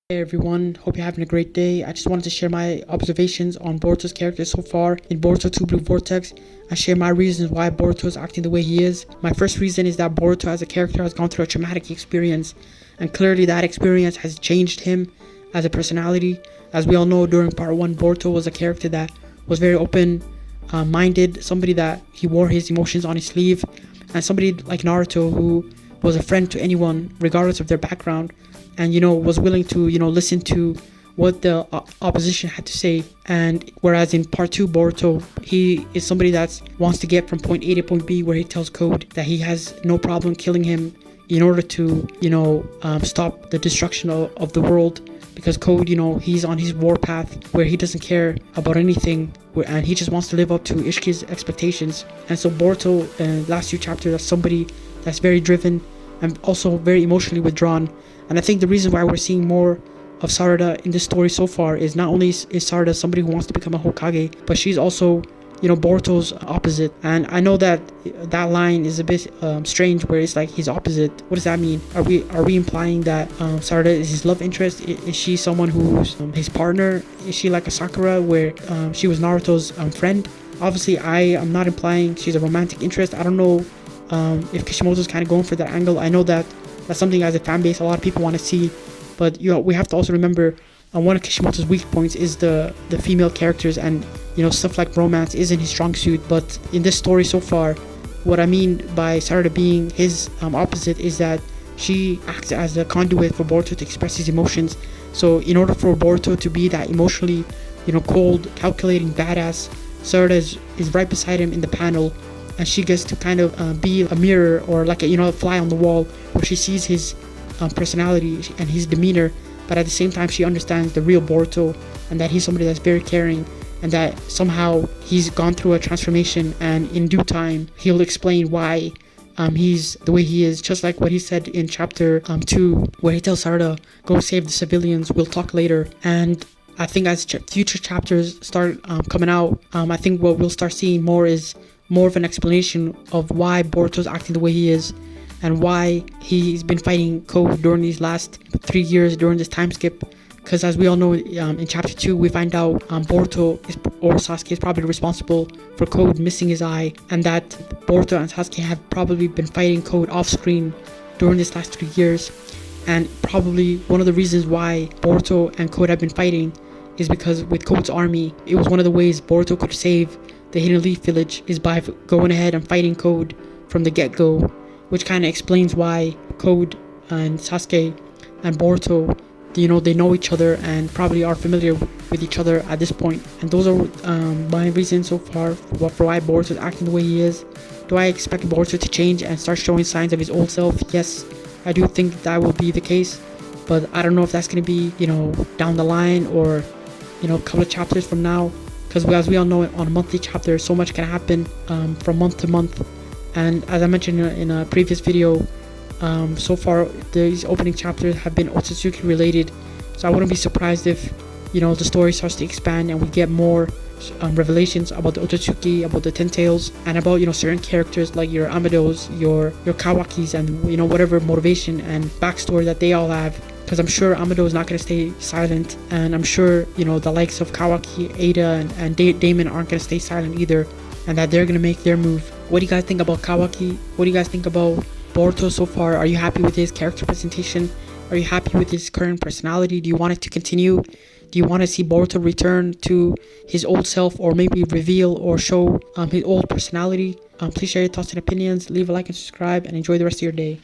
Hey everyone, hope you're having a great day. I just wanted to share my observations on Boruto's character so far in Boruto 2 Blue Vortex and share my reasons why Boruto is acting the way he is. My first reason is that Boruto as a character has gone through a traumatic experience, and clearly that experience has changed him as a personality. As we all know, during part 1, Boruto was a character that was very open minded, somebody that he wore his emotions on his sleeve, and somebody like Naruto who was a friend to anyone regardless of their background, and was willing to listen to what the opposition had to say. And whereas in part 2, Boruto, he is somebody that wants to get from point A to point B, where he tells Code that he has no problem killing him in order to stop the destruction of the world, because Code, he's on his war path where he doesn't care about anything, and he just wants to live up to Ishiki's expectations. And so Boruto, last few chapters, is somebody that's very driven and also very emotionally withdrawn. And I think the reason why we're seeing more of Sarada in this story so far is not only is Sarada somebody who wants to become a Hokage, but she's also Boruto's opposite. And I know that that line is a bit strange, where it's like he's opposite. What does that mean? Are we implying that Sarada is his love interest? Is she someone who's his partner? Is she like a Sakura, where she was Naruto's friend? Obviously I am not implying she's a romantic interest. I don't know if Kishimoto's kind of going for that angle. I know that that's something as a fan base a lot of people want to see, but we have to also remember one of Kishimoto's weak points is the female characters, and stuff like romance isn't his strong suit. But in this story so far, what I mean by Sarada being his opposite is that she acts as a conduit for Boruto to express his emotions. So in order for Boruto to be that emotionally cold, calculating badass, Sarada is right beside him in the panel, and she gets to kind of be a mirror, or like a fly on the wall, where she sees his personality and his demeanor, but at the same time she understands the real Boruto, and that he's somebody that's very caring, and that somehow he's gone through a transformation, and in due time he'll explain why he's the way he is, just like what he said in chapter 2, where he tells Sarada, go save the civilians, we'll talk later. And I think as future chapters start coming out, I think what we'll start seeing more is more of an explanation of why Boruto's acting the way he is, and why he's been fighting Code during these last 3 years during this time skip. Because as we all know, in chapter 2 we find out Boruto or Sasuke is probably responsible for Code missing his eye, and that Boruto and Sasuke have probably been fighting Code off screen during this last 3 years. And probably one of the reasons why Boruto and Code have been fighting is because with Code's army, it was one of the ways Boruto could save the Hidden Leaf Village is by going ahead and fighting Code from the get-go, which kind of explains why Code and Sasuke and Boruto, they know each other and probably are familiar with each other at this point. And those are my reasons so far for why Boruto is acting the way he is. Do I expect Boruto to change and start showing signs of his old self? Yes, I do think that will be the case, but I don't know if that's going to be down the line, or a couple of chapters from now. Because as we all know, on a monthly chapter, so much can happen from month to month. And as I mentioned in a previous video, so far these opening chapters have been Otsutsuki related, so I wouldn't be surprised if the story starts to expand and we get more revelations about the Otsutsuki, about the Ten Tails, and about certain characters like your Amados, your Kawakis, and whatever motivation and backstory that they all have. Because I'm sure Amado is not going to stay silent, and I'm sure the likes of Kawaki, Ada, and Damon aren't going to stay silent either, and that they're going to make their move. What do you guys think about Kawaki? What do you guys think about Boruto so far? Are you happy with his character presentation? Are you happy with his current personality? Do you want it to continue? Do you want to see Boruto return to his old self, or maybe reveal or show his old personality? Please share your thoughts and opinions, leave a like and subscribe, and enjoy the rest of your day.